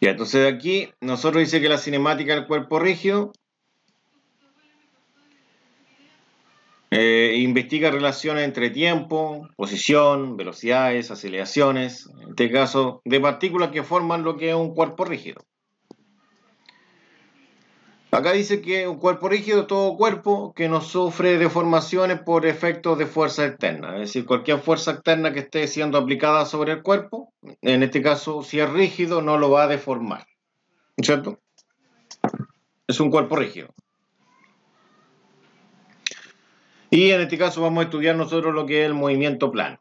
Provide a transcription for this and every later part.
Ya, entonces de aquí nosotros dice que la cinemática del cuerpo rígido investiga relaciones entre tiempo, posición, velocidades, aceleraciones, en este caso de partículas que forman lo que es un cuerpo rígido. Acá dice que un cuerpo rígido es todo cuerpo que no sufre deformaciones por efectos de fuerza externa. Es decir, cualquier fuerza externa que esté siendo aplicada sobre el cuerpo, en este caso, si es rígido, no lo va a deformar. ¿Cierto? Es un cuerpo rígido. Y en este caso vamos a estudiar nosotros lo que es el movimiento plano.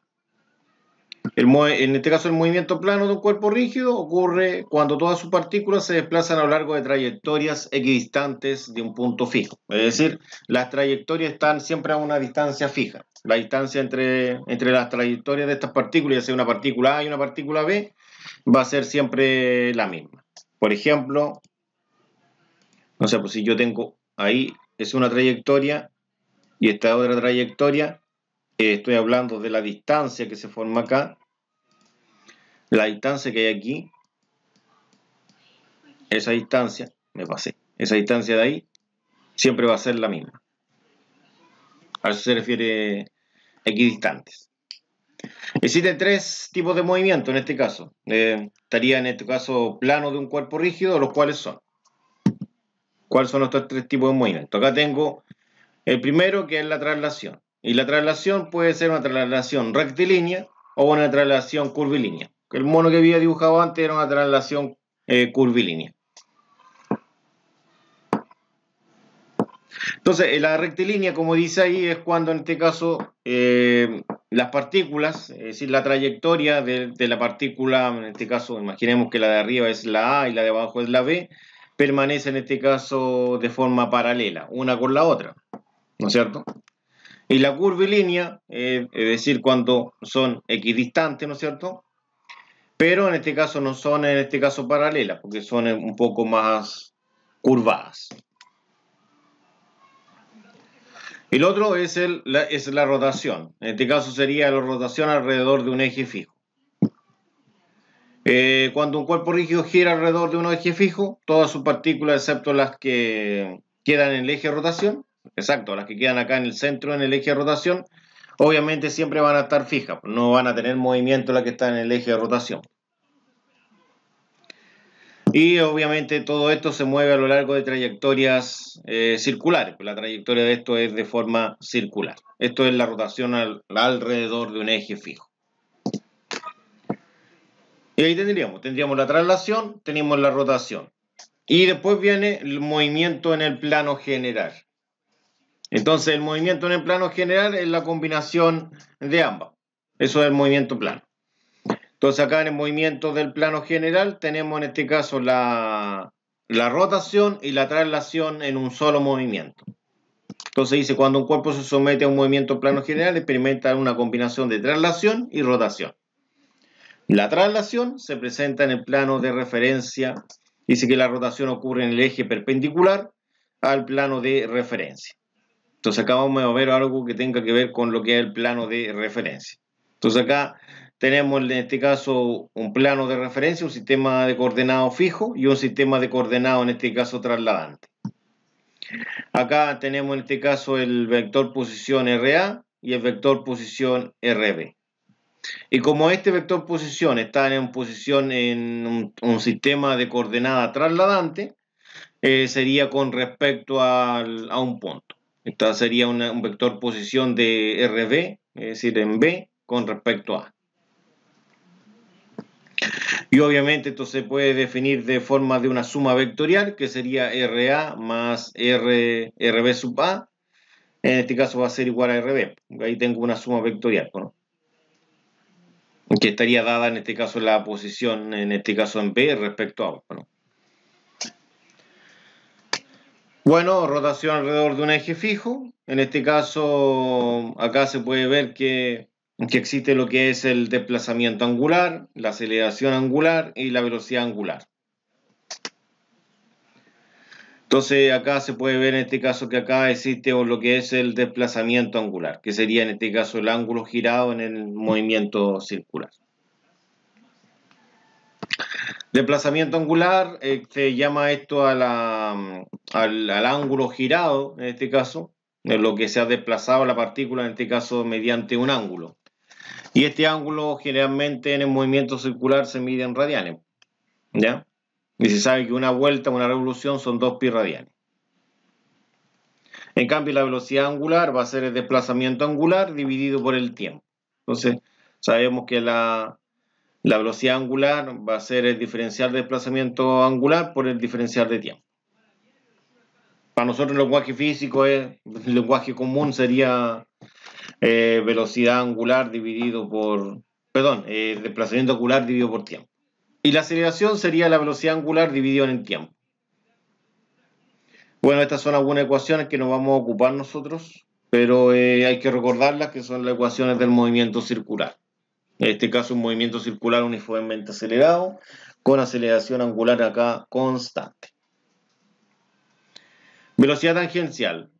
En este caso, el movimiento plano de un cuerpo rígido ocurre cuando todas sus partículas se desplazan a lo largo de trayectorias equidistantes de un punto fijo. Es decir, las trayectorias están siempre a una distancia fija. La distancia entre las trayectorias de estas partículas, ya sea una partícula A y una partícula B, va a ser siempre la misma. Por ejemplo, no sé, pues si yo tengo ahí, es una trayectoria y esta otra trayectoria, estoy hablando de la distancia que se forma acá. La distancia que hay aquí, esa distancia, me pasé, esa distancia de ahí, siempre va a ser la misma. A eso se refiere equidistantes. Existen tres tipos de movimiento en este caso. Estaría en este caso plano de un cuerpo rígido, los cuales son. ¿Cuáles son estos tres tipos de movimiento? Acá tengo el primero, que es la traslación. Y la traslación puede ser una traslación rectilínea o una traslación curvilínea. El mono que había dibujado antes era una traslación curvilínea. Entonces, la rectilínea, como dice ahí, es cuando en este caso las partículas, es decir, la trayectoria de la partícula, en este caso, imaginemos que la de arriba es la A y la de abajo es la B, permanece en este caso de forma paralela, una con la otra, ¿no es cierto? Y la curvilínea, es decir, cuando son equidistantes, ¿no es cierto? Pero en este caso no son en este caso paralelas, porque son un poco más curvadas. El otro es la rotación. En este caso sería la rotación alrededor de un eje fijo. Cuando un cuerpo rígido gira alrededor de un eje fijo, todas sus partículas, excepto las que quedan en el eje de rotación, exacto, las que quedan acá en el centro en el eje de rotación, obviamente siempre van a estar fijas, no van a tener movimiento las que están en el eje de rotación. Y obviamente todo esto se mueve a lo largo de trayectorias circulares. La trayectoria de esto es de forma circular. Esto es la rotación alrededor de un eje fijo. Y ahí tendríamos la traslación, tenemos la rotación. Y después viene el movimiento en el plano general. Entonces el movimiento en el plano general es la combinación de ambas. Eso es el movimiento plano. Entonces acá en el movimiento del plano general tenemos en este caso la rotación y la traslación en un solo movimiento. Entonces dice, cuando un cuerpo se somete a un movimiento plano general, experimenta una combinación de traslación y rotación. La traslación se presenta en el plano de referencia. Dice que la rotación ocurre en el eje perpendicular al plano de referencia. Entonces acá vamos a ver algo que tenga que ver con lo que es el plano de referencia. Entonces acá tenemos en este caso un plano de referencia, un sistema de coordenados fijo y un sistema de coordenados en este caso trasladante. Acá tenemos en este caso el vector posición RA y el vector posición RB. Y como este vector posición está en posición en un sistema de coordenada trasladante, sería con respecto a un punto. Esta sería un vector posición de RB, es decir, en B, con respecto a. Y obviamente esto se puede definir de forma de una suma vectorial, que sería RA más RB sub A. En este caso va a ser igual a RB. Ahí tengo una suma vectorial, ¿no? Que estaría dada en este caso la posición, en este caso en B respecto a A, ¿no? Bueno, rotación alrededor de un eje fijo. En este caso, acá se puede ver que existe lo que es el desplazamiento angular, la aceleración angular y la velocidad angular. Entonces acá se puede ver en este caso que acá existe lo que es el desplazamiento angular, que sería en este caso el ángulo girado en el movimiento circular. Desplazamiento angular, se llama esto al ángulo girado, en este caso, en lo que se ha desplazado la partícula, en este caso mediante un ángulo. Y este ángulo generalmente en el movimiento circular se mide en radianes, ¿ya? Y se sabe que una vuelta, una revolución son 2 pi radianes. En cambio, la velocidad angular va a ser el desplazamiento angular dividido por el tiempo. Entonces, sabemos que la velocidad angular va a ser el diferencial de desplazamiento angular por el diferencial de tiempo. Para nosotros el lenguaje físico, el lenguaje común sería velocidad angular dividido por, perdón, desplazamiento angular dividido por tiempo. Y la aceleración sería la velocidad angular dividido en el tiempo. Bueno, estas son algunas ecuaciones que nos vamos a ocupar nosotros, pero hay que recordarlas que son las ecuaciones del movimiento circular. En este caso, un movimiento circular uniformemente acelerado, con aceleración angular acá constante. Velocidad tangencial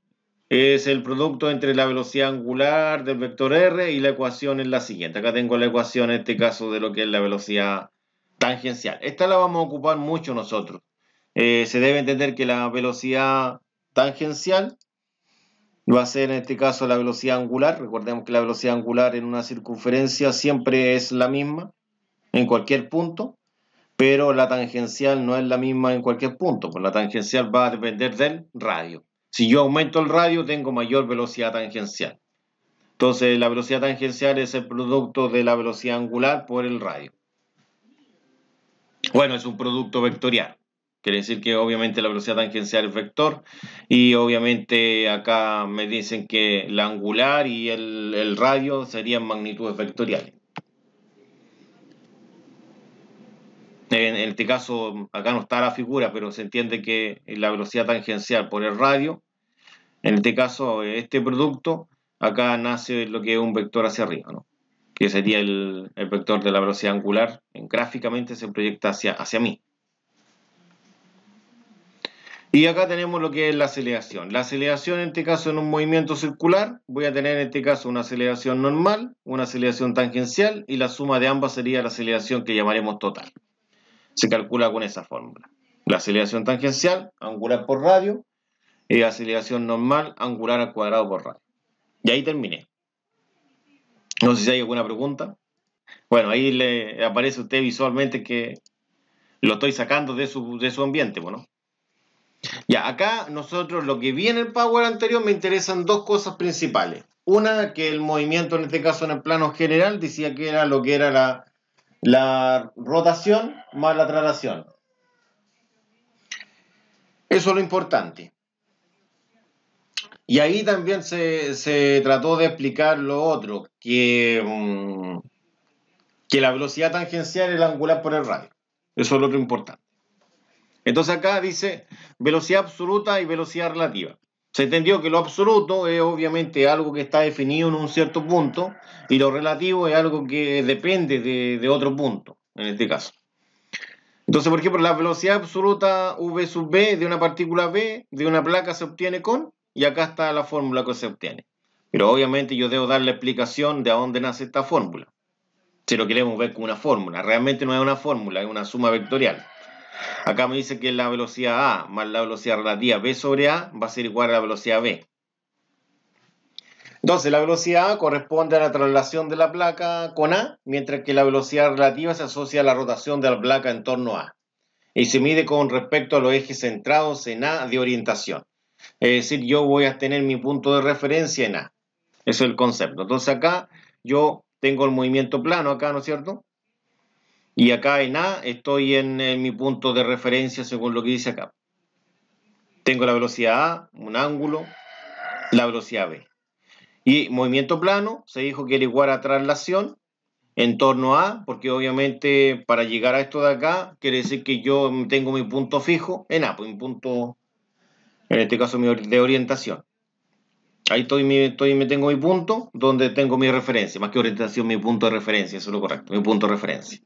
es el producto entre la velocidad angular del vector r y la ecuación es la siguiente. Acá tengo la ecuación en este caso de lo que es la velocidad tangencial. Esta la vamos a ocupar mucho nosotros. Se debe entender que la velocidad tangencial va a ser en este caso la velocidad angular. Recordemos que la velocidad angular en una circunferencia siempre es la misma en cualquier punto, pero la tangencial no es la misma en cualquier punto, pues la tangencial va a depender del radio. Si yo aumento el radio, tengo mayor velocidad tangencial. Entonces, la velocidad tangencial es el producto de la velocidad angular por el radio. Bueno, es un producto vectorial. Quiere decir que obviamente la velocidad tangencial es vector y obviamente acá me dicen que la angular y el radio serían magnitudes vectoriales. En este caso, acá no está la figura, pero se entiende que la velocidad tangencial por el radio, en este caso, este producto, acá nace lo que es un vector hacia arriba, ¿no? Que sería el vector de la velocidad angular, gráficamente se proyecta hacia mí. Y acá tenemos lo que es la aceleración. La aceleración en este caso en un movimiento circular, voy a tener en este caso una aceleración normal, una aceleración tangencial y la suma de ambas sería la aceleración que llamaremos total. Se calcula con esa fórmula. La aceleración tangencial, angular por radio, y aceleración normal, angular al cuadrado por radio. Y ahí terminé. No sé si hay alguna pregunta. Bueno, ahí le aparece a usted visualmente que lo estoy sacando de su ambiente, ¿no? Ya, acá nosotros lo que vi en el Power anterior me interesan dos cosas principales. Una, que el movimiento en este caso en el plano general decía que era lo que era la rotación más la traslación. Eso es lo importante. Y ahí también se trató de explicar lo otro, que la velocidad tangencial es la angular por el radio. Eso es lo otro importante. Entonces acá dice velocidad absoluta y velocidad relativa. Se entendió que lo absoluto es obviamente algo que está definido en un cierto punto y lo relativo es algo que depende de otro punto, en este caso. Entonces, por ejemplo, la velocidad absoluta v sub b de una partícula b de una placa se obtiene con, y acá está la fórmula que se obtiene. Pero obviamente yo debo dar la explicación de a dónde nace esta fórmula. Si lo queremos ver como una fórmula. Realmente no es una fórmula, es una suma vectorial. Acá me dice que la velocidad A más la velocidad relativa B sobre A va a ser igual a la velocidad B. Entonces, la velocidad A corresponde a la traslación de la placa con A, mientras que la velocidad relativa se asocia a la rotación de la placa en torno a A. Y se mide con respecto a los ejes centrados en A de orientación. Es decir, yo voy a tener mi punto de referencia en A. Eso es el concepto. Entonces acá yo tengo el movimiento plano acá, ¿no es cierto? Y acá en A estoy en mi punto de referencia según lo que dice acá. Tengo la velocidad A, un ángulo, la velocidad B. Y movimiento plano se dijo que era igual a traslación en torno a, porque obviamente para llegar a esto de acá quiere decir que yo tengo mi punto fijo en A, pues mi punto, en este caso de orientación. Ahí me tengo mi punto donde tengo mi referencia, más que orientación, mi punto de referencia, eso es lo correcto, mi punto de referencia.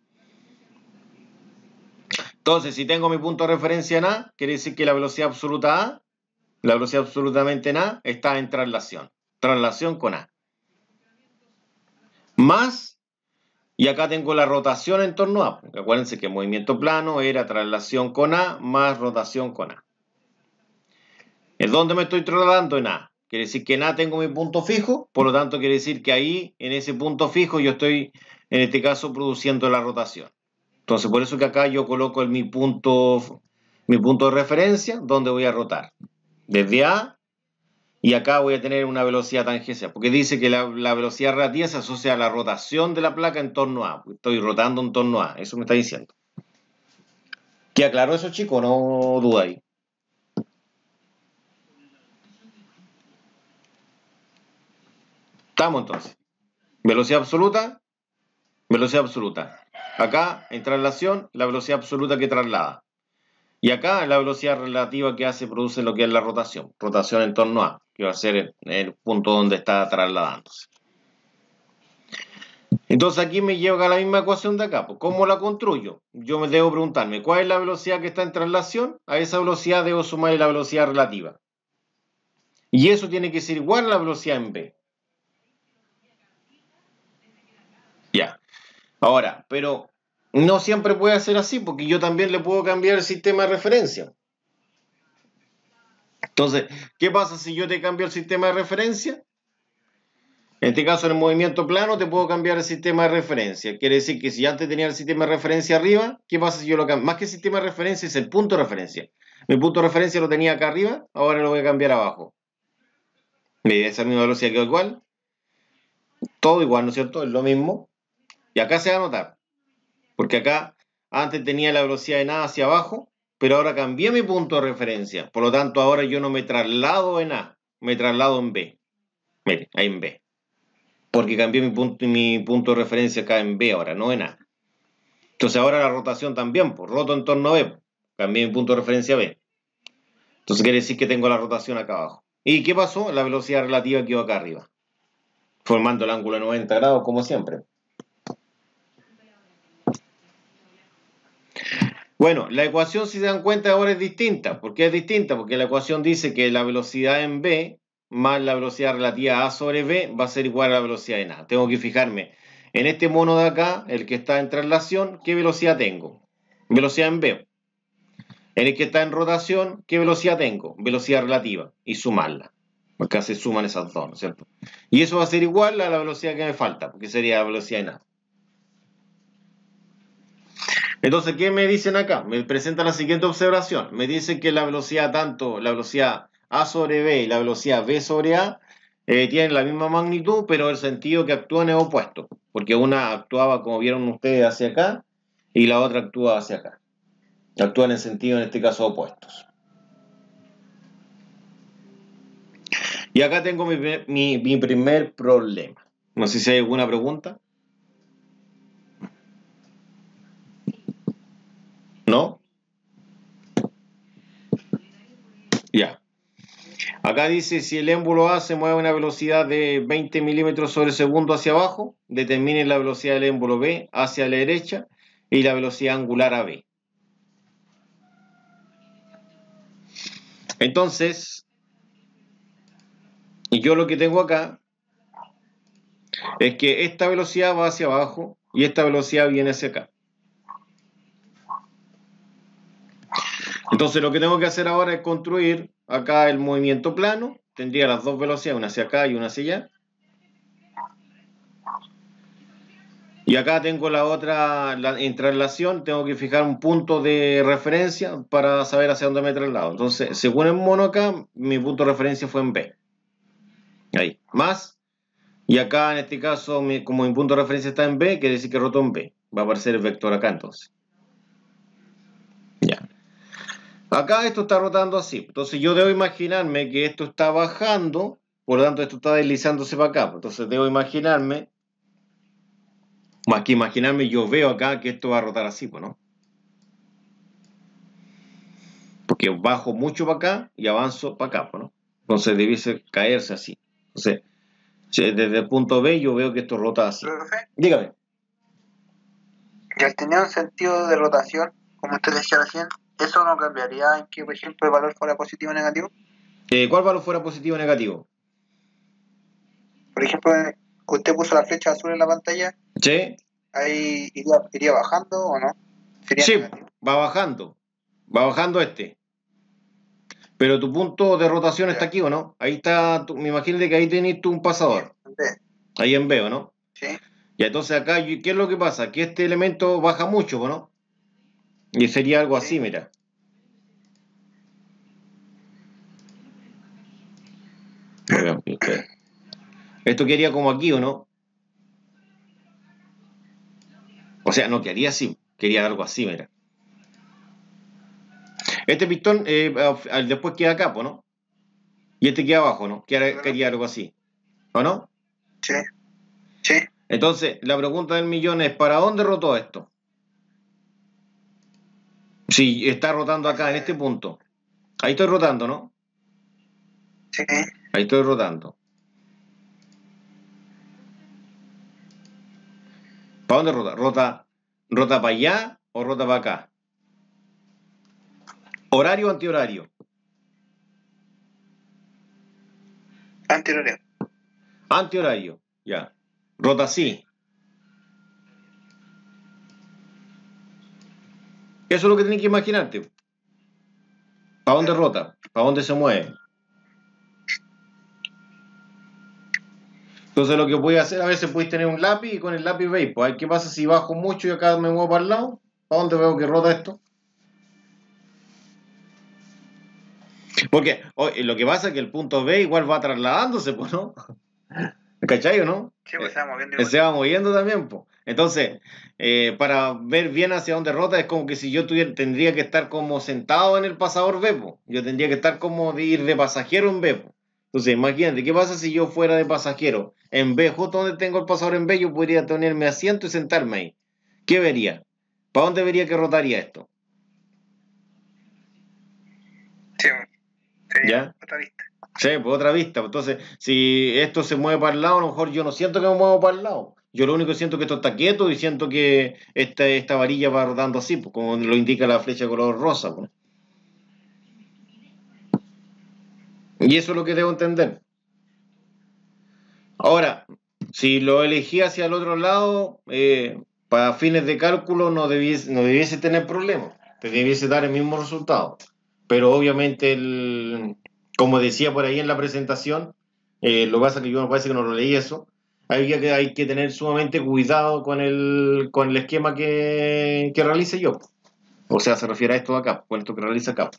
Entonces, si tengo mi punto de referencia en A, quiere decir que la velocidad absoluta A, la velocidad absolutamente en A, está en traslación con A. Más Y acá tengo la rotación en torno a. Acuérdense que el movimiento plano era traslación con A más rotación con A. ¿En dónde me estoy trasladando? En A. Quiere decir que en A tengo mi punto fijo, por lo tanto quiere decir que ahí, en ese punto fijo, yo estoy, en este caso, produciendo la rotación. Entonces, por eso que acá yo coloco mi punto de referencia, donde voy a rotar. Desde A, y acá voy a tener una velocidad tangencial, porque dice que la velocidad relativa se asocia a la rotación de la placa en torno a. Estoy rotando en torno a, eso me está diciendo. ¿Queda claro eso, chicos? No dudáis. Estamos entonces. Velocidad absoluta, velocidad absoluta. Acá, en traslación, la velocidad absoluta que traslada. Y acá, la velocidad relativa que produce lo que es la rotación. Rotación en torno a, que va a ser el punto donde está trasladándose. Entonces aquí me lleva a la misma ecuación de acá. Pues, ¿cómo la construyo? Yo me debo preguntarme, ¿cuál es la velocidad que está en traslación? A esa velocidad debo sumarle la velocidad relativa. Y eso tiene que ser igual a la velocidad en v. Ya. Ahora, pero no siempre puede ser así, porque yo también le puedo cambiar el sistema de referencia. Entonces, ¿qué pasa si yo te cambio el sistema de referencia? En este caso, en el movimiento plano, te puedo cambiar el sistema de referencia. Quiere decir que si antes tenía el sistema de referencia arriba, ¿qué pasa si yo lo cambio? Más que el sistema de referencia, es el punto de referencia. Mi punto de referencia lo tenía acá arriba, ahora lo voy a cambiar abajo. Esa misma velocidad quedó igual. Todo igual, ¿no es cierto? Es lo mismo. Y acá se va a notar. Porque acá antes tenía la velocidad en A hacia abajo, pero ahora cambié mi punto de referencia. Por lo tanto, ahora yo no me traslado en A, me traslado en B. Mire, ahí en B. Porque cambié mi punto de referencia acá en B ahora, no en A. Entonces ahora la rotación también, pues roto en torno a B. Cambié mi punto de referencia a B. Entonces quiere decir que tengo la rotación acá abajo. ¿Y qué pasó? La velocidad relativa quedó acá arriba. Formando el ángulo de 90 grados como siempre. Bueno, la ecuación, si se dan cuenta, ahora es distinta. ¿Por qué es distinta? Porque la ecuación dice que la velocidad en B más la velocidad relativa a sobre B va a ser igual a la velocidad en A. Tengo que fijarme en este mono de acá, el que está en traslación, ¿qué velocidad tengo? Velocidad en B. En el que está en rotación, ¿qué velocidad tengo? Velocidad relativa. Y sumarla. Acá se suman esas dos, ¿no es cierto? Y eso va a ser igual a la velocidad que me falta, porque sería la velocidad en A. Entonces, ¿qué me dicen acá? Me presentan la siguiente observación. Me dicen que la velocidad, tanto la velocidad A sobre B y la velocidad B sobre A, tienen la misma magnitud, pero el sentido que actúan es opuesto. Porque una actuaba, como vieron ustedes, hacia acá y la otra actúa hacia acá. Actúan en sentido, en este caso, opuestos. Y acá tengo mi primer problema. No sé si hay alguna pregunta. ¿No? Ya. Acá dice, si el émbolo A se mueve a una velocidad de 20 milímetros sobre segundo hacia abajo, determine la velocidad del émbolo B hacia la derecha y la velocidad angular AB. Entonces, yo lo que tengo acá es que esta velocidad va hacia abajo y esta velocidad viene hacia acá. Entonces lo que tengo que hacer ahora es construir acá el movimiento plano. Tendría las dos velocidades, una hacia acá y una hacia allá. Y acá tengo la otra, en traslación, tengo que fijar un punto de referencia para saber hacia dónde me traslado. Entonces, según el mono acá, mi punto de referencia fue en B. Ahí, más. Y acá, en este caso, como mi punto de referencia está en B, quiere decir que roto en B. Va a aparecer el vector acá, entonces. Ya. Acá esto está rotando así. Entonces, yo debo imaginarme que esto está bajando, por lo tanto, esto está deslizándose para acá. Entonces, debo imaginarme, más que imaginarme, yo veo acá que esto va a rotar así, pues, ¿no? Porque bajo mucho para acá y avanzo para acá, ¿no? Entonces debiese caerse así. Entonces, desde el punto B yo veo que esto rota así. Profe, Dígame. y al tener un sentido de rotación, como usted decía recién, ¿eso no cambiaría en que, por ejemplo, el valor fuera positivo o negativo? ¿Cuál valor fuera positivo o negativo? Por ejemplo, usted puso la flecha azul en la pantalla ¿Sí? ahí iría bajando o no. Sería Sí, negativo. va bajando este. Pero tu punto de rotación está Ya. aquí, ¿o no? Ahí está, me imagino que ahí tenés tú un pasador. ¿Entendés? Ahí en B, ¿o no? Sí. Y entonces acá, ¿qué es lo que pasa? Que este elemento baja mucho, ¿o no? Y sería algo así, Sí. mira. Esto quedaría como aquí, ¿o no? O sea, no quedaría así, quería algo así, mira. Este pistón después queda acá, ¿no? Y este queda abajo, ¿no? Quedaría algo así, ¿o no? Sí. Sí. Entonces, la pregunta del millón es, ¿para dónde rotó esto? Si está rotando acá, en este punto. Ahí estoy rotando, ¿no? Sí. Ahí estoy rotando. ¿Para dónde rota? ¿Rota para allá o rota para acá? ¿Horario o antihorario? Anterior. Antihorario, ya. Rota así. Eso es lo que tienes que imaginarte. ¿Para dónde rota? ¿Para dónde se mueve? Entonces lo que voy a hacer, a veces podéis tener un lápiz y con el lápiz veis, pues, ¿qué pasa si bajo mucho y acá me muevo para el lado? ¿Para dónde veo que rota esto? Porque lo que pasa es que el punto B igual va trasladándose, pues, ¿no? ¿Cachai o no? Sí, pues se va moviendo igual. Se va moviendo también, pues. Entonces, para ver bien hacia dónde rota, es como que si yo tendría que estar como sentado en el pasador B, pues. Yo tendría que estar como de ir de pasajero en B, pues. Entonces, imagínate, ¿qué pasa si yo fuera de pasajero en B, justo donde tengo el pasador en B, yo podría tenerme asiento y sentarme ahí? ¿Qué vería? ¿Para dónde vería que rotaría esto? Sí, sería ¿Ya? otra vista. Sí, pues otra vista. Entonces, si esto se mueve para el lado, a lo mejor yo no siento que me muevo para el lado. Yo lo único que siento es que esto está quieto y siento que esta varilla va rodando así, pues, como lo indica la flecha de color rosa, pues. Y eso es lo que debo entender. Ahora, si lo elegí hacia el otro lado, para fines de cálculo no debiese tener problemas. Te debiese dar el mismo resultado. Pero obviamente, como decía por ahí en la presentación, lo que pasa es que yo me parece que no lo leí eso. Hay que tener sumamente cuidado con el esquema que realice yo. O sea, se refiere a esto de acá, con esto que realiza acá.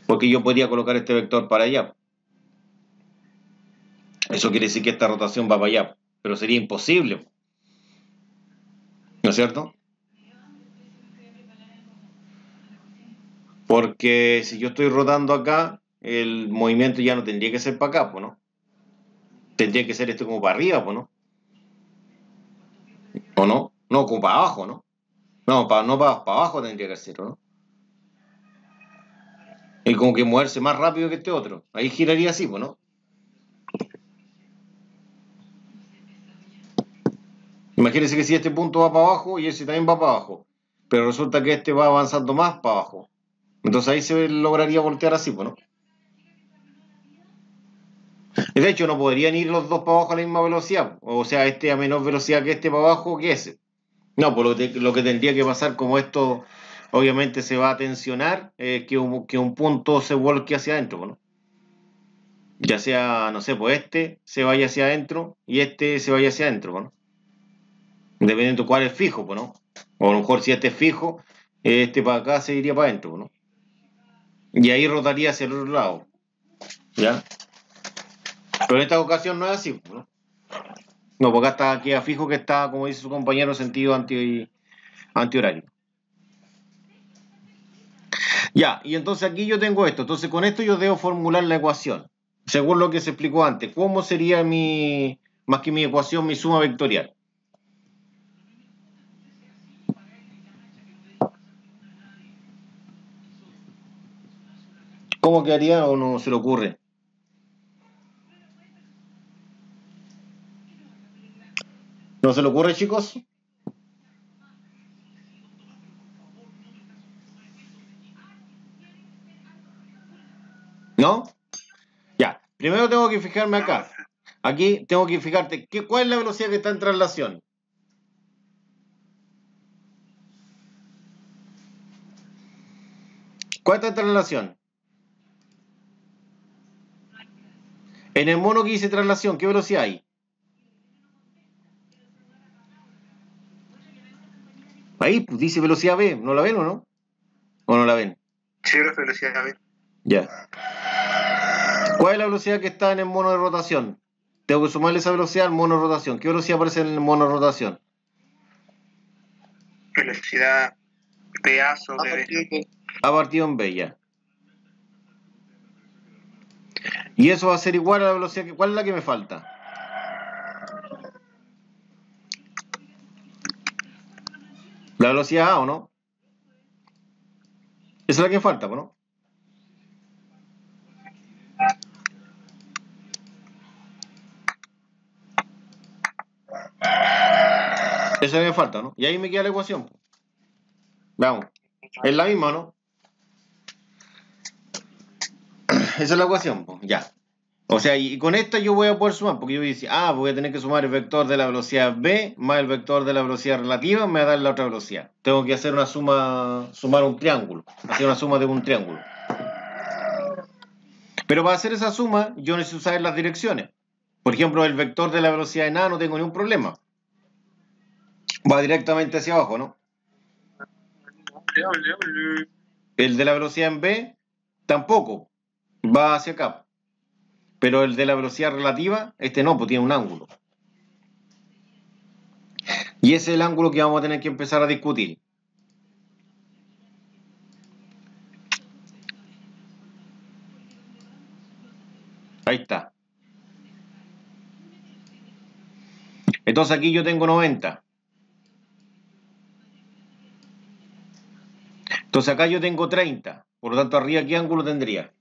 Porque yo podría colocar este vector para allá. Eso quiere decir que esta rotación va para allá. Pero sería imposible, ¿no es cierto? Porque si yo estoy rotando acá, el movimiento ya no tendría que ser para acá, pues, ¿no? Tendría que ser esto como para arriba, pues, ¿no? ¿O no? No, como para abajo, ¿no? No para abajo tendría que ser, ¿no? Y como que moverse más rápido que este otro. Ahí giraría así, pues, ¿no? Imagínense que si este punto va para abajo y ese también va para abajo, pero resulta que este va avanzando más para abajo. Entonces ahí se lograría voltear así, pues, ¿no? De hecho, no podrían ir los dos para abajo a la misma velocidad. O sea, este a menor velocidad que este para abajo que ese. No, por lo que tendría que pasar, como esto obviamente se va a tensionar, que un punto se vuelque hacia adentro, ¿no? Ya sea, no sé, pues este se vaya hacia adentro y este se vaya hacia adentro, ¿no? Dependiendo de cuál es fijo, pues, ¿no? O a lo mejor si este es fijo, este para acá se iría para adentro, ¿no? Y ahí rotaría hacia el otro lado, ¿ya? Pero en esta ocasión no es así, ¿no? No, porque acá queda fijo que está, como dice su compañero, sentido antihorario. Ya, y entonces aquí yo tengo esto. Entonces con esto yo debo formular la ecuación. Según lo que se explicó antes. ¿Cómo sería más que mi ecuación, mi suma vectorial? ¿Cómo quedaría o no se le ocurre? ¿No se le ocurre, chicos? ¿No? Ya. Primero tengo que fijarme acá. Aquí tengo que fijarte, ¿cuál es la velocidad que está en traslación? ¿Cuál está en traslación? En el mono que dice traslación, ¿qué velocidad hay? Ahí, pues dice velocidad V, ¿no la ven o no? ¿O no la ven? Sí, profe, velocidad V. Ya. ¿Cuál es la velocidad que está en el mono de rotación? Tengo que sumarle esa velocidad al mono de rotación. ¿Qué velocidad aparece en el mono de rotación? Velocidad PA sobre V. A partido en B, ya. Y eso va a ser igual a la velocidad que... ¿Cuál es la que me falta? La velocidad A, ¿o no? Esa es la que me falta, ¿no? Esa es la que me falta, ¿no? Y ahí me queda la ecuación. Vamos. Es la misma, ¿no? Esa es la ecuación, pues, ya. O sea, y con esta yo voy a poder sumar, porque yo voy a decir, voy a tener que sumar el vector de la velocidad v más el vector de la velocidad relativa, me va a dar la otra velocidad. Tengo que hacer una suma, sumar un triángulo, hacer una suma de un triángulo. Pero para hacer esa suma, yo necesito saber las direcciones. Por ejemplo, el vector de la velocidad en A no tengo ningún problema. Va directamente hacia abajo, ¿no? El de la velocidad en B tampoco, va hacia acá. Pero el de la velocidad relativa, este no, pues tiene un ángulo. Y ese es el ángulo que vamos a tener que empezar a discutir. Ahí está. Entonces aquí yo tengo 90. Entonces acá yo tengo 30. Por lo tanto, arriba, ¿qué ángulo tendría?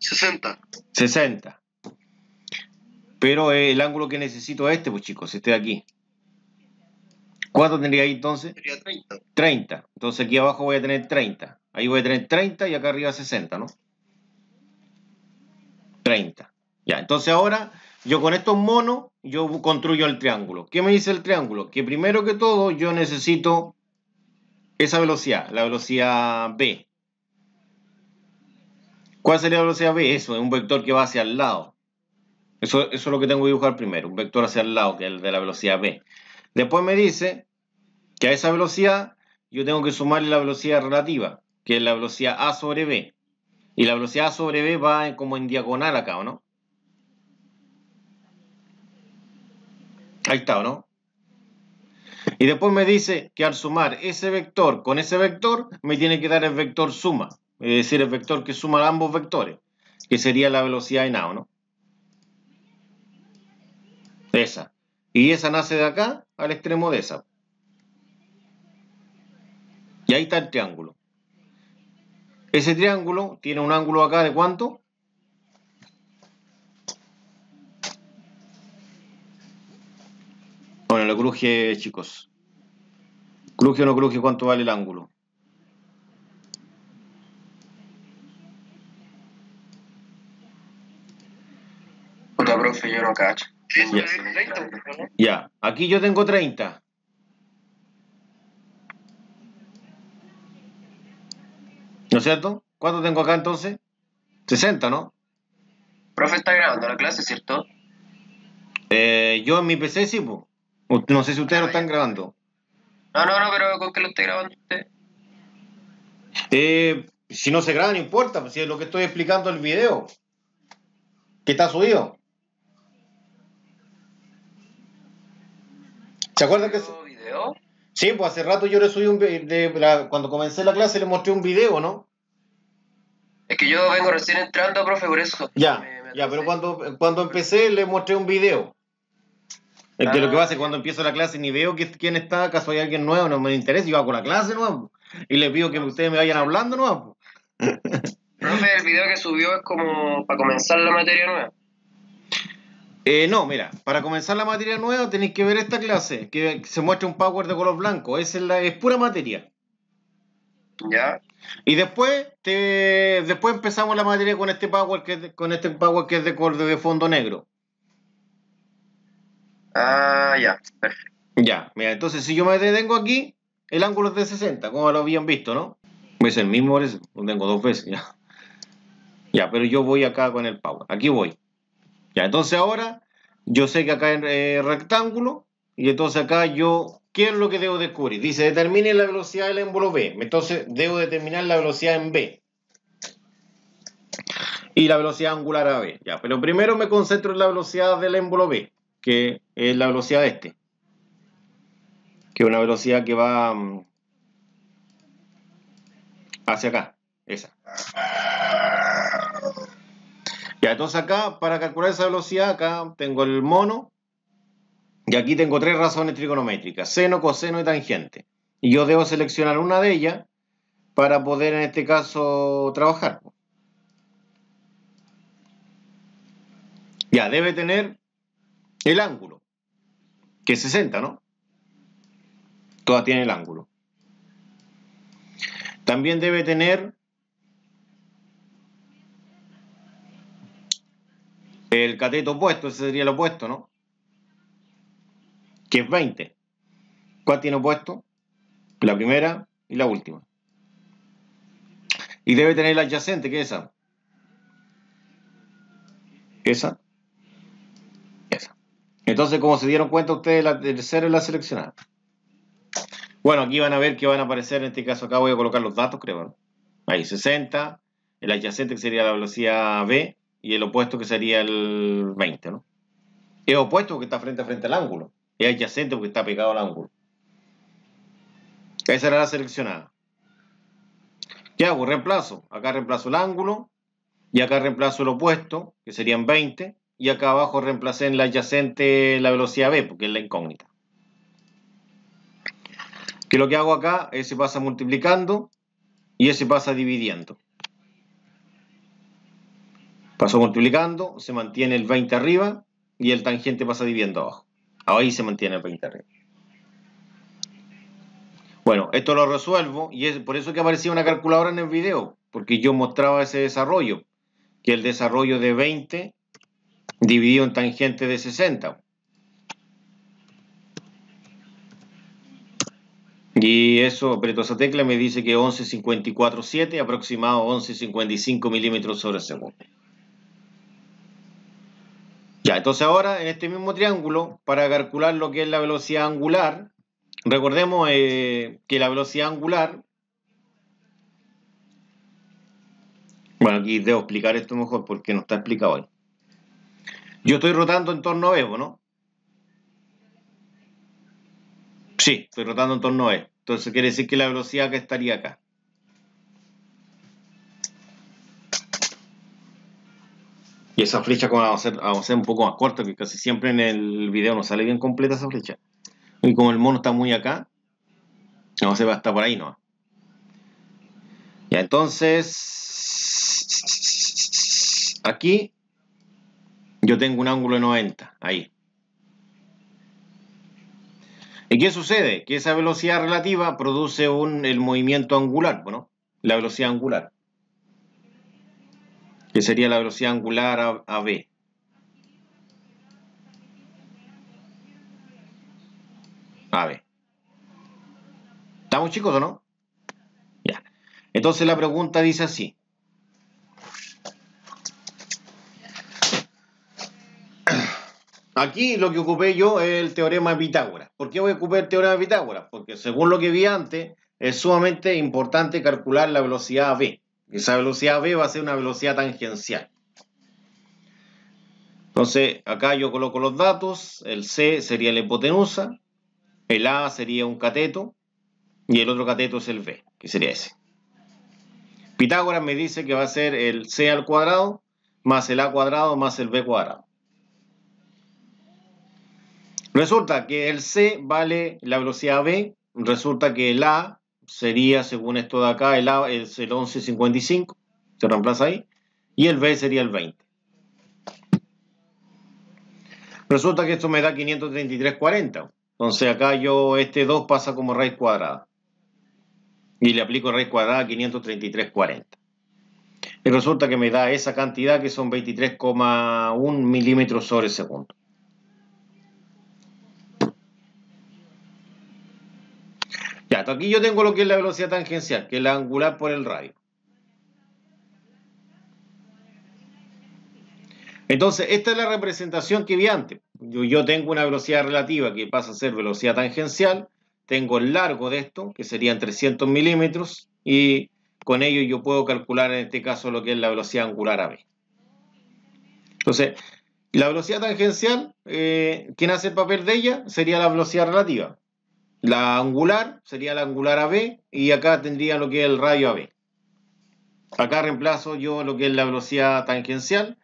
60. 60. Pero el ángulo que necesito es este, pues chicos, este de aquí. ¿Cuánto tendría ahí entonces? Sería 30. 30. Entonces aquí abajo voy a tener 30. Ahí voy a tener 30 y acá arriba 60, ¿no? 30. Ya, entonces ahora yo con estos monos, yo construyo el triángulo. ¿Qué me dice el triángulo? Que primero que todo yo necesito esa velocidad, la velocidad v. ¿Cuál sería la velocidad v? Eso, es un vector que va hacia el lado. Eso es lo que tengo que dibujar primero, un vector hacia el lado, que es el de la velocidad v. Después me dice que a esa velocidad yo tengo que sumarle la velocidad relativa, que es la velocidad a sobre b. Y la velocidad a sobre b va como en diagonal acá, ¿o no? Ahí está, ¿o no? Y después me dice que al sumar ese vector con ese vector, me tiene que dar el vector suma. Es decir, el vector que suma ambos vectores, que sería la velocidad en A, ¿no? Esa. Y esa nace de acá al extremo de esa. Y ahí está el triángulo. Ese triángulo tiene un ángulo acá de ¿cuánto? Bueno, lo cruje, chicos. Cruje o no cruje, ¿cuánto vale el ángulo? Puta, profe, yo no cacho. Ya, aquí yo tengo 30. ¿No es cierto? ¿Cuánto tengo acá entonces? 60, ¿no? Profe, está grabando la clase, ¿cierto? Yo en mi PC sí, pues. No sé si ustedes lo están grabando. No, pero ¿con qué lo está grabando usted? Si no se graba, no importa, pues si es lo que estoy explicando en el video. Que está subido. ¿Se acuerdan que...? ¿Video? Sí, pues hace rato yo le subí cuando comencé la clase le mostré un video, ¿no? Es que yo vengo recién entrando, profe, por eso. Ya, pero cuando empecé le mostré un video. Es que lo que pasa es que cuando empiezo la clase ni veo quién está, acaso hay alguien nuevo, no me interesa, yo hago la clase nueva. Y les pido que ustedes me vayan hablando nueva. Profe, el video que subió es como para comenzar la materia nueva. No, mira, para comenzar la materia nueva tenéis que ver esta clase, que se muestra un power de color blanco, es pura materia. ¿Ya? Y después después empezamos la materia con este power que es de fondo negro. Ah, ya, perfecto. Ya, mira, entonces si yo me detengo aquí, el ángulo es de 60, como lo habían visto, ¿no? Es el mismo, por eso lo tengo dos veces, ya. Ya, pero yo voy acá con el power. Aquí voy. Ya, entonces ahora yo sé que acá es rectángulo, y entonces acá yo, ¿qué es lo que debo descubrir? Dice, determine la velocidad del émbolo B. Entonces debo determinar la velocidad en B. Y la velocidad angular a B. Ya, pero primero me concentro en la velocidad del émbolo B, que es la velocidad de este. Que es una velocidad que va hacia acá. Esa. Ya, entonces acá, para calcular esa velocidad, acá tengo el mono. Y aquí tengo tres razones trigonométricas, seno, coseno y tangente. Y yo debo seleccionar una de ellas para poder, en este caso, trabajar. Ya, debe tener el ángulo, que es 60, ¿no? Todas tienen el ángulo. También debe tener el cateto opuesto, ese sería el opuesto, ¿no? Que es 20. ¿Cuál tiene opuesto? La primera y la última. Y debe tener el adyacente, que es esa. Esa. Esa. Entonces, como se dieron cuenta ustedes, la tercera es la seleccionada. Bueno, aquí van a ver que van a aparecer, en este caso acá voy a colocar los datos, creo, ¿no? Ahí, 60, el adyacente que sería la velocidad B y el opuesto que sería el 20, ¿no? Es opuesto porque está frente a frente al ángulo. Es adyacente porque está pegado al ángulo. Esa era la seleccionada. ¿Qué hago? Reemplazo. Acá reemplazo el ángulo y acá reemplazo el opuesto, que serían 20, y acá abajo reemplacé en la adyacente la velocidad B, porque es la incógnita. Que lo que hago acá, ese pasa multiplicando y ese pasa dividiendo. Paso multiplicando, se mantiene el 20 arriba y el tangente pasa dividiendo abajo. Ahí se mantiene el 20 arriba. Bueno, esto lo resuelvo y es por eso que aparecía una calculadora en el video, porque yo mostraba ese desarrollo, que el desarrollo de 20 dividido en tangente de 60. Y eso, aprieto esa tecla, me dice que 11,54,7, aproximado 11,55 milímetros sobre segundo. Ya, entonces ahora en este mismo triángulo, para calcular lo que es la velocidad angular, recordemos que la velocidad angular, bueno, aquí debo explicar esto mejor porque no está explicado ahí. Yo estoy rotando en torno a B, ¿no? Sí, estoy rotando en torno a B. Entonces quiere decir que la velocidad que estaría acá. Y esa flecha como vamos a hacer un poco más corta, que casi siempre en el video no sale bien completa esa flecha. Y como el mono está muy acá, vamos a hacer hasta por ahí, ¿no? Ya, entonces, aquí yo tengo un ángulo de 90, ahí. ¿Y qué sucede? Que esa velocidad relativa produce el movimiento angular, ¿no? La velocidad angular. Que sería la velocidad angular a B. A B. ¿Estamos chicos o no? Ya. Entonces la pregunta dice así. Aquí lo que ocupé yo es el teorema de Pitágoras. ¿Por qué voy a ocupar el teorema de Pitágoras? Porque según lo que vi antes, es sumamente importante calcular la velocidad B. Esa velocidad B va a ser una velocidad tangencial. Entonces, acá yo coloco los datos. El C sería la hipotenusa, el A sería un cateto y el otro cateto es el B, que sería ese. Pitágoras me dice que va a ser el C al cuadrado más el A cuadrado más el B cuadrado. Resulta que el C vale la velocidad B, resulta que el A sería, según esto de acá, el A es el 11,55, se reemplaza ahí, y el B sería el 20. Resulta que esto me da 533,40, entonces acá yo, este 2 pasa como raíz cuadrada. y le aplico raíz cuadrada a 533,40. Y resulta que me da esa cantidad que son 23,1 milímetros sobre segundo. Ya, hasta aquí yo tengo lo que es la velocidad tangencial, que es la angular por el radio. Entonces, esta es la representación que vi antes. Yo tengo una velocidad relativa que pasa a ser velocidad tangencial, tengo el largo de esto, que serían 300 milímetros, y con ello yo puedo calcular en este caso lo que es la velocidad angular AB. Entonces, la velocidad tangencial, ¿quién hace el papel de ella? Sería la velocidad relativa. La angular sería la angular AB, y acá tendría lo que es el radio AB. Acá reemplazo yo lo que es la velocidad tangencial,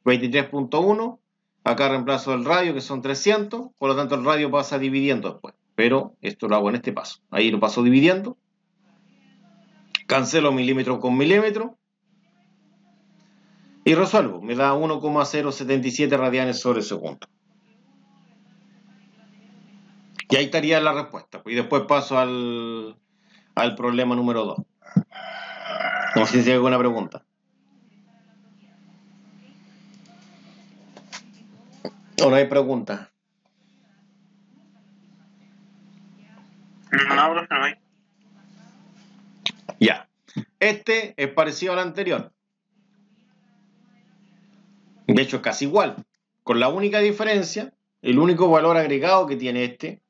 23,1. Acá reemplazo el radio, que son 300. Por lo tanto, el radio pasa dividiendo después. Pero esto lo hago en este paso. Ahí lo paso dividiendo. Cancelo milímetro con milímetro. Y resuelvo. Me da 1,077 radianes sobre segundo. Y ahí estaría la respuesta. Y después paso al problema número 2. No sé si hay alguna pregunta. ¿O no hay pregunta? No, profe, no hay. Ya. Este es parecido al anterior. De hecho, es casi igual. Con la única diferencia, el único valor agregado que tiene este,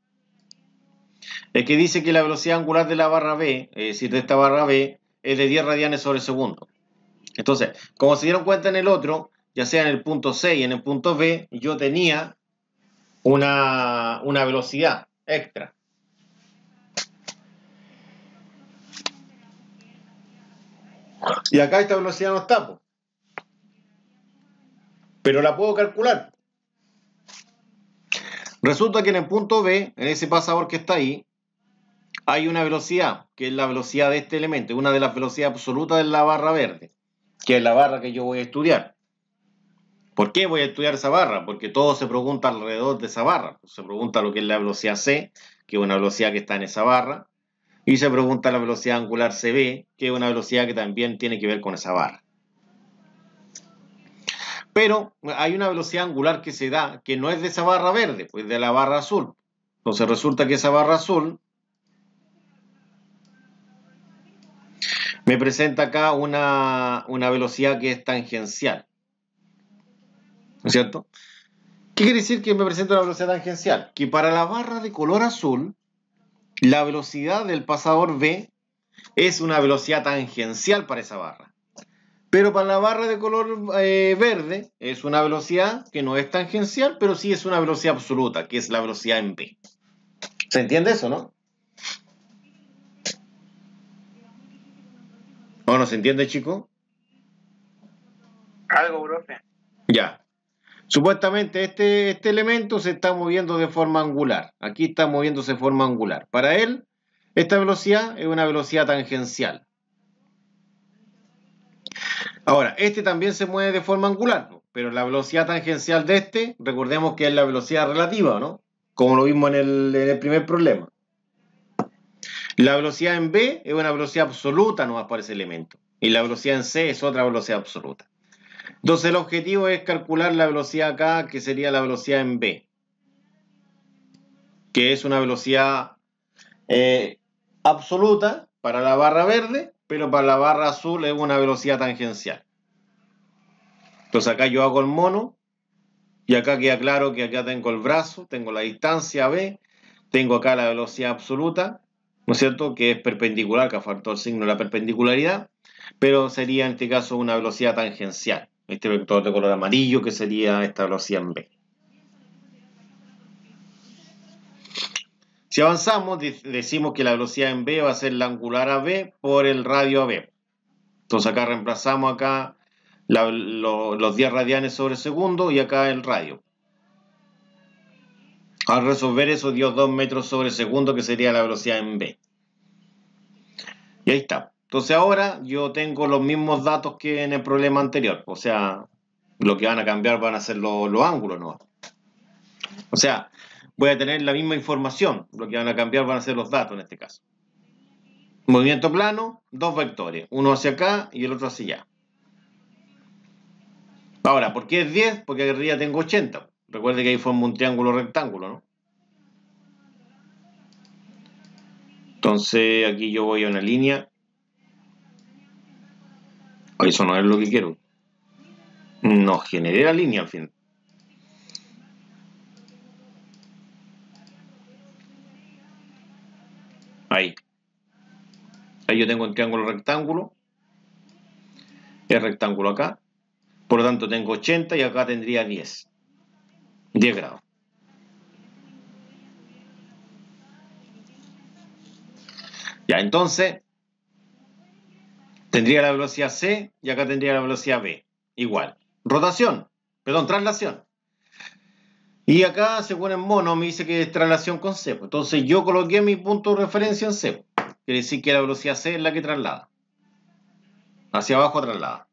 es que dice que la velocidad angular de la barra B, es decir, de esta barra B, es de 10 radianes sobre segundo. Entonces, como se dieron cuenta en el otro, ya sea en el punto C y en el punto B, yo tenía una velocidad extra. Y acá esta velocidad no está, po. Pero la puedo calcular. Resulta que en el punto B, en ese pasador que está ahí, hay una velocidad, que es la velocidad de este elemento, una de las velocidades absolutas de la barra verde, que es la barra que yo voy a estudiar. ¿Por qué voy a estudiar esa barra? Porque todo se pregunta alrededor de esa barra. Se pregunta lo que es la velocidad C, que es una velocidad que está en esa barra, y se pregunta la velocidad angular CB, que es una velocidad que también tiene que ver con esa barra. Pero hay una velocidad angular que se da, que no es de esa barra verde, pues de la barra azul. Entonces resulta que esa barra azul me presenta acá una velocidad que es tangencial. ¿No es cierto? ¿Qué quiere decir que me presenta una velocidad tangencial? Que para la barra de color azul, la velocidad del pasador B es una velocidad tangencial para esa barra. Pero para la barra de color verde es una velocidad que no es tangencial, pero sí es una velocidad absoluta, que es la velocidad en B. ¿Se entiende eso, no? ¿O no se entiende, chico? Algo, profe. Ya. Supuestamente este elemento se está moviendo de forma angular. Aquí está moviéndose de forma angular. Para él, esta velocidad es una velocidad tangencial. Ahora, este también se mueve de forma angular, ¿no? Pero la velocidad tangencial de este, recordemos que es la velocidad relativa, ¿no? Como lo vimos en el primer problema. La velocidad en B es una velocidad absoluta nomás para ese elemento. Y la velocidad en C es otra velocidad absoluta. Entonces el objetivo es calcular la velocidad acá, que sería la velocidad en B, que es una velocidad absoluta para la barra verde, pero para la barra azul es una velocidad tangencial. Entonces acá yo hago el mono, y acá queda claro que acá tengo el brazo, tengo la distancia B, tengo acá la velocidad absoluta, ¿no es cierto?, que es perpendicular, que faltó el signo de la perpendicularidad, pero sería en este caso una velocidad tangencial. Este vector de color amarillo que sería esta velocidad en B. Si avanzamos, decimos que la velocidad en B va a ser la angular AB por el radio AB. Entonces acá reemplazamos acá los 10 radianes sobre segundo y acá el radio. Al resolver eso dio 2 metros sobre segundo, que sería la velocidad en B. Y ahí está. Entonces ahora yo tengo los mismos datos que en el problema anterior. O sea, lo que van a cambiar van a ser los ángulos, ¿no? O sea, voy a tener la misma información. Lo que van a cambiar van a ser los datos en este caso. Movimiento plano, dos vectores, uno hacia acá y el otro hacia allá. Ahora, ¿por qué es 10? Porque arriba tengo 80. Recuerde que ahí forma un triángulo rectángulo, ¿no? Entonces aquí yo voy a una línea. Eso no es lo que quiero. No generé la línea al fin. Ahí. Ahí yo tengo un triángulo rectángulo. Es rectángulo acá. Por lo tanto tengo 80 y acá tendría 10. 10 grados. Ya, entonces tendría la velocidad C y acá tendría la velocidad B. Igual. Rotación. Perdón, traslación. Y acá, según el mono, me dice que es traslación con C. Entonces yo coloqué mi punto de referencia en C. Quiere decir que la velocidad C es la que traslada. Hacia abajo traslada.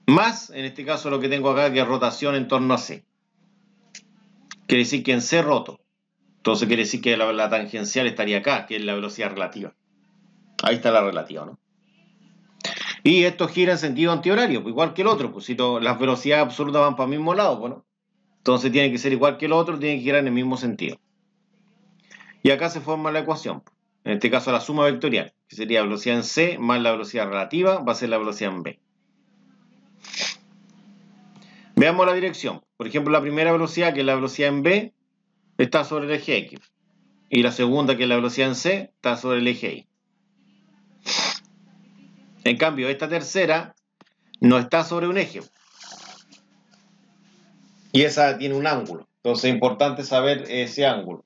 Más, en este caso, lo que tengo acá, que es rotación en torno a C. Quiere decir que en C roto. Entonces quiere decir que la tangencial estaría acá, que es la velocidad relativa. Ahí está la relativa, ¿no? Y esto gira en sentido antihorario, pues igual que el otro. Pues si las velocidades absolutas van para el mismo lado, bueno. Entonces tiene que ser igual que el otro, tiene que girar en el mismo sentido. Y acá se forma la ecuación. En este caso la suma vectorial, que sería velocidad en C más la velocidad relativa, va a ser la velocidad en B. Veamos la dirección. Por ejemplo, la primera velocidad, que es la velocidad en B, está sobre el eje X. Y la segunda, que es la velocidad en C, está sobre el eje Y. En cambio, esta tercera no está sobre un eje. Y esa tiene un ángulo. Entonces es importante saber ese ángulo.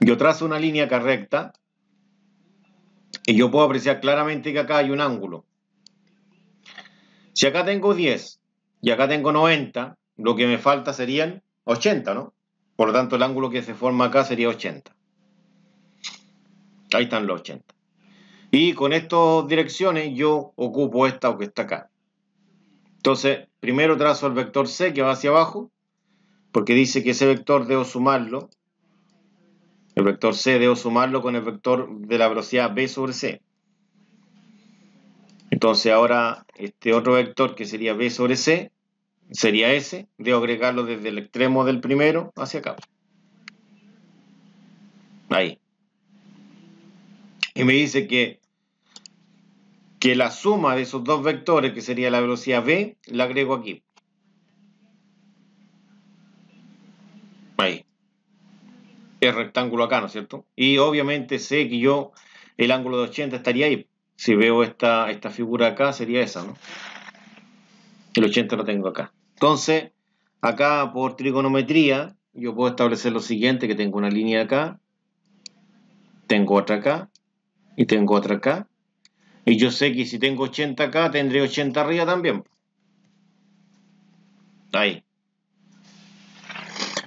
Yo trazo una línea acá recta y yo puedo apreciar claramente que acá hay un ángulo. Si acá tengo 10 y acá tengo 90, lo que me falta serían 80, ¿no? Por lo tanto, el ángulo que se forma acá sería 80. Ahí están los 80. Y con estas direcciones yo ocupo esta o que está acá. Entonces, primero trazo el vector C que va hacia abajo, porque dice que ese vector debo sumarlo. El vector C debo sumarlo con el vector de la velocidad B sobre C. Entonces ahora este otro vector que sería B sobre C, sería ese, debo agregarlo desde el extremo del primero hacia acá. Ahí. Y me dice que la suma de esos dos vectores, que sería la velocidad B, la agrego aquí. Ahí. El rectángulo acá, ¿no es cierto? Y obviamente sé que yo, el ángulo de 80 estaría ahí. Si veo esta figura acá, sería esa, ¿no? El 80 lo tengo acá. Entonces, acá por trigonometría, yo puedo establecer lo siguiente, que tengo una línea acá, tengo otra acá, y tengo otra acá. Y yo sé que si tengo 80 acá, tendré 80 arriba también. Ahí.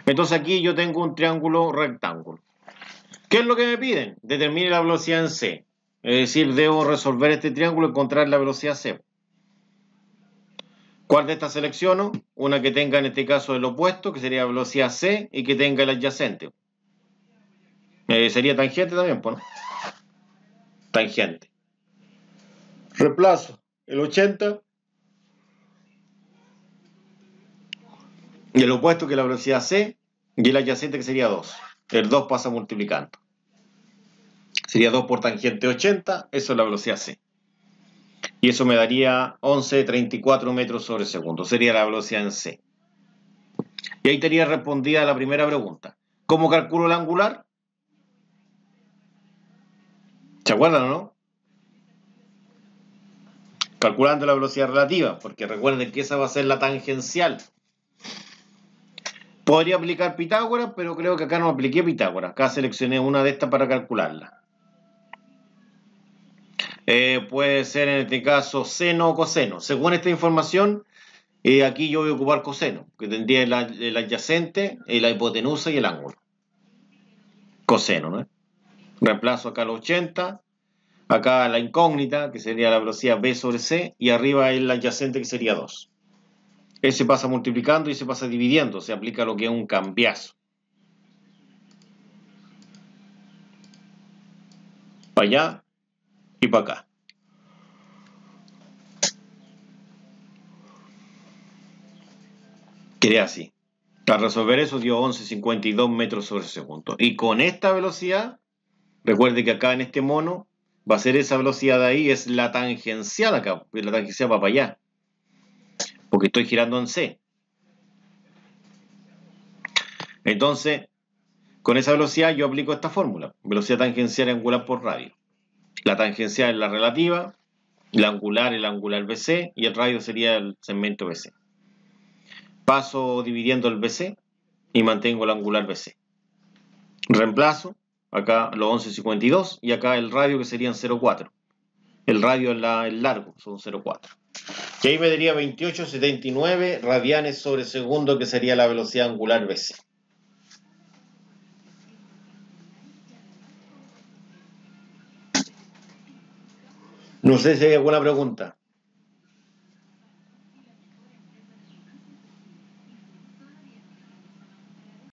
Entonces aquí yo tengo un triángulo rectángulo. ¿Qué es lo que me piden? Determine la velocidad en C. Es decir, debo resolver este triángulo y encontrar la velocidad C. ¿Cuál de estas selecciono? Una que tenga en este caso el opuesto, que sería velocidad C, y que tenga el adyacente. Sería tangente también, pues, ¿no? Tangente. Reemplazo el 80 y el opuesto, que es la velocidad C, y el adyacente, que sería 2. El 2 pasa multiplicando. Sería 2 por tangente 80, eso es la velocidad C. Y eso me daría 11,34 metros sobre segundo. Sería la velocidad en C. Y ahí estaría respondida la primera pregunta. ¿Cómo calculo el angular? ¿Se acuerdan o no? Calculando la velocidad relativa, porque recuerden que esa va a ser la tangencial. Podría aplicar Pitágoras, pero creo que acá no apliqué Pitágoras. Acá seleccioné una de estas para calcularla. Puede ser en este caso seno o coseno. Según esta información, aquí yo voy a ocupar coseno, que tendría el adyacente, la hipotenusa y el ángulo. Coseno, ¿no? Reemplazo acá los 80, acá la incógnita, que sería la velocidad B sobre C, y arriba el adyacente, que sería 2. S pasa multiplicando y se pasa dividiendo, se aplica lo que es un cambiazo. Para allá y para acá. Queda así. Para resolver eso dio 11,52 metros sobre segundo. Y con esta velocidad, recuerde que acá en este mono va a ser esa velocidad de ahí, es la tangencial acá, la tangencial va para allá. Porque estoy girando en C. Entonces, con esa velocidad yo aplico esta fórmula. Velocidad tangencial angular por radio. La tangencial es la relativa, la angular el angular BC y el radio sería el segmento BC. Paso dividiendo el BC y mantengo el angular BC. Reemplazo, acá los 11,52 y acá el radio que serían 0,4. El radio es el largo, son 0,4. Y ahí me daría 28,79 radianes sobre segundo, que sería la velocidad angular BC. No sé si hay alguna pregunta.